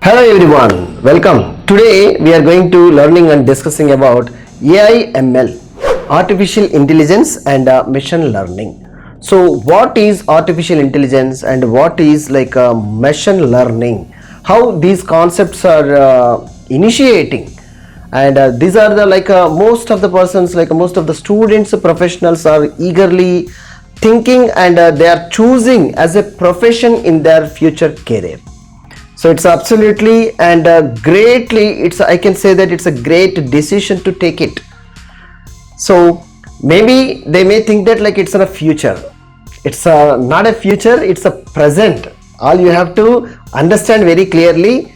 Hello everyone, welcome. Today we are going to learning and discussing about AI ML, artificial intelligence and machine learning. So what is artificial intelligence and what is machine learning? How these concepts are initiating, and these are the most of the persons, most of the students, professionals are eagerly thinking, and they are choosing as a profession in their future career. So it's absolutely and greatly, I can say that it's a great decision to take it. So maybe they may think that it's in a future. It's not a future, it's a present. All you have to understand very clearly,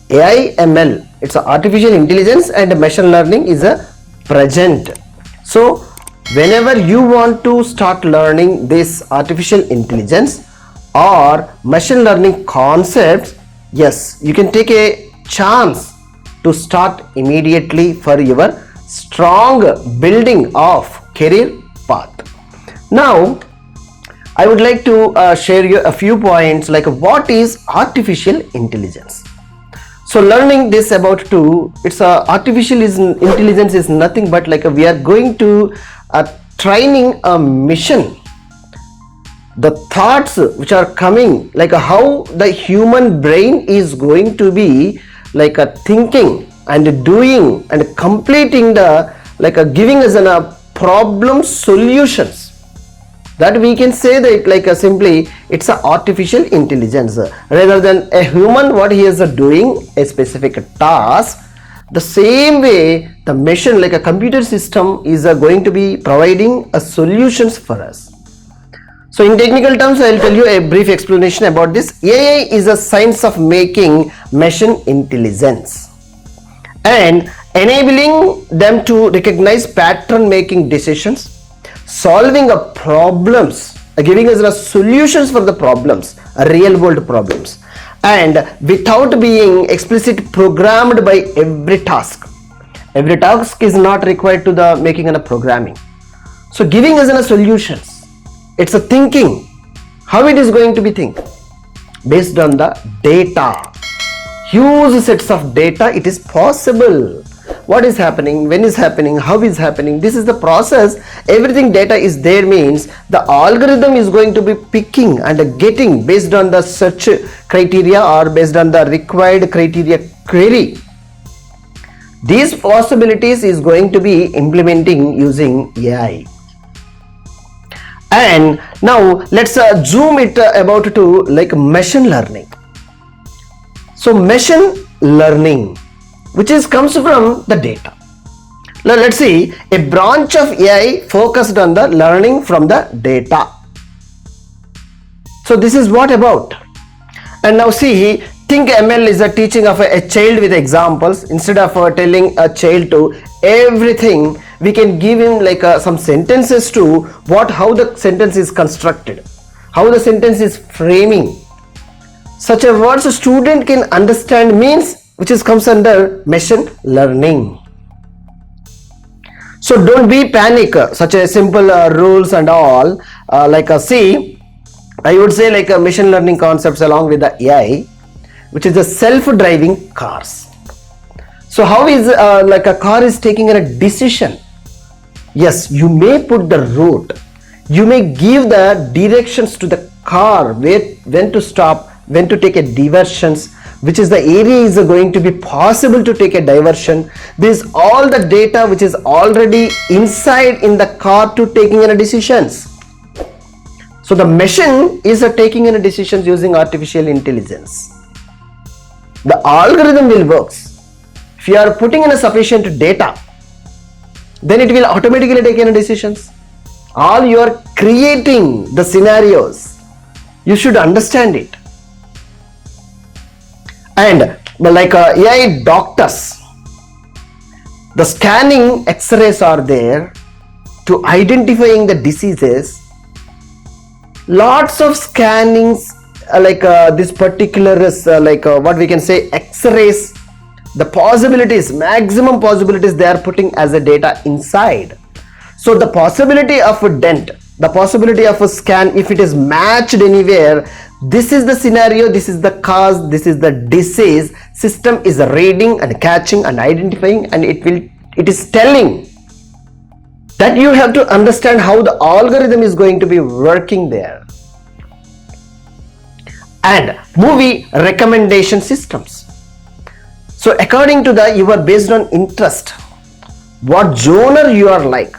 AI ML, it's artificial intelligence, and machine learning is a present. So whenever you want to start learning this artificial intelligence or machine learning concepts, yes, you can take a chance to start immediately for your strong building of career path. Now I would like to share you a few points like what is artificial intelligence. So learning this about it's artificial intelligence is nothing but we are going to training a mission, the thoughts which are coming, how the human brain is going to be thinking and doing and completing the giving us a problem solutions, that we can say that simply it's a artificial intelligence rather than a human what he is doing a specific task. The same way the machine a computer system is going to be providing a solutions for us. So in technical terms, I will tell you a brief explanation about this. AI is a science of making machine intelligence and enabling them to recognize pattern making decisions, solving a problems, giving us the solutions for the problems, real world problems, and without being explicit programmed by every task. Every task is not required to the making and a programming. So giving us a solutions. It's a thinking. How it is going to be think? Based on the data. Huge sets of data, it is possible. What is happening, when is happening, how is happening, this is the process. Everything data is there means the algorithm is going to be picking and getting based on the search criteria or based on the required criteria query. These possibilities is going to be implementing using AI. And now let's zoom it about to machine learning. So machine learning, which comes from the data. Now let's see, a branch of AI focused on the learning from the data. So this is what about. And now see, think ML is a teaching of a child with examples. Instead of telling a child to everything, we can give him some sentences to how the sentence is constructed, how the sentence is framing. Such a words a student can understand means which comes under machine learning. So don't be panic, such a simple rules and all. See, I would say machine learning concepts along with the AI, which is the self-driving cars. So how is a car is taking a decision? Yes, you may put the route, you may give the directions to the car, when to stop, when to take a diversions, which is the area is going to be possible to take a diversion. This all the data which is already inside in the car to taking a decisions. So the machine is taking a decisions using artificial intelligence. The algorithm will works. If you are putting in a sufficient data, then it will automatically take any decisions. All you are creating the scenarios, you should understand it. And AI doctors, the scanning x-rays are there to identifying the diseases. Lots of scannings this particular what we can say x-rays, the possibilities, maximum possibilities they are putting as a data inside. So the possibility of a dent, the possibility of a scan, if it is matched anywhere, this is the scenario, this is the cause, this is the disease, system is reading and catching and identifying, and it is telling that you have to understand how the algorithm is going to be working there. And movie recommendation systems. So according to you are based on interest, what genre you are like,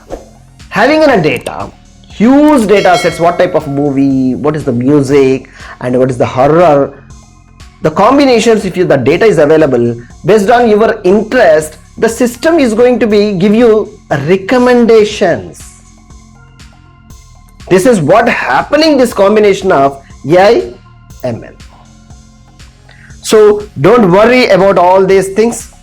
having a data, huge data sets, what type of movie, what is the music, and what is the horror, the combinations, if the data is available, based on your interest, the system is going to give you recommendations. This is what happening, this combination of AI, ML. So don't worry about all these things.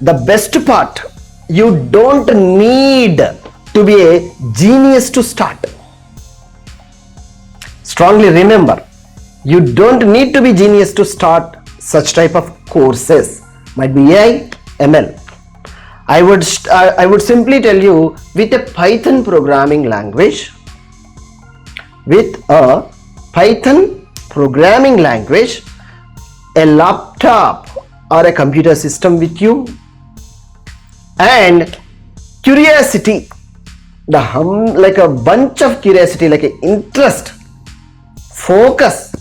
The best part, you don't need to be a genius to start. Strongly remember, you don't need to be genius to start such type of courses. Might be AI, ML. I would simply tell you, with a Python programming language, a laptop or a computer system with you, and curiosity, like a bunch of curiosity, like an interest, focus,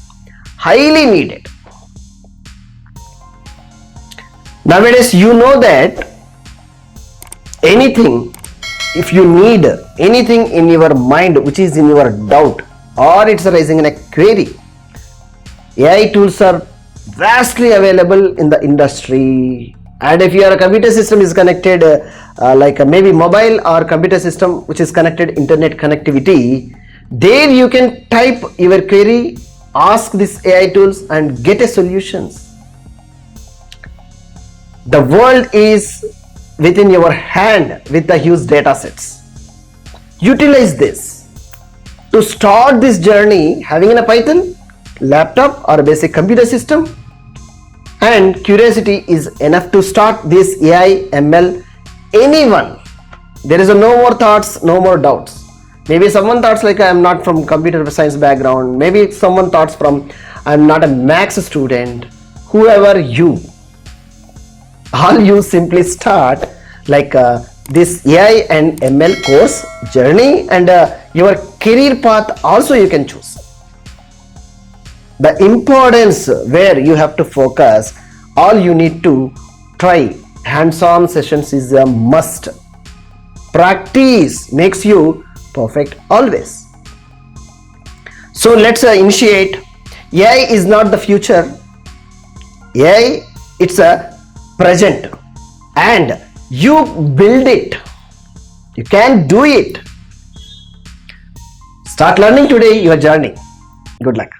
highly needed. Nowadays, you know that anything, if you need anything in your mind which is in your doubt, or it's arising in a query, AI tools are vastly available in the industry. And if your computer system is connected, like maybe mobile or computer system which is connected internet connectivity, there you can type your query, ask this AI tools and get a solutions. The world is within your hand with the huge data sets. Utilize this to start this journey, having a Python laptop or a basic computer system, and curiosity is enough to start this AI, ML. Anyone, there is no more thoughts, no more doubts. Maybe someone thoughts like I am not from computer science background, maybe someone thoughts from I am not a maths student. Whoever you, all you simply start like this AI and ML course journey, and your career path also you can choose. The importance where you have to focus, all you need to try hands-on sessions is a must. Practice makes you perfect always. So let's initiate. AI is not the future. AI, it's a present, and you build it. You can do it. Start learning today your journey. Good luck.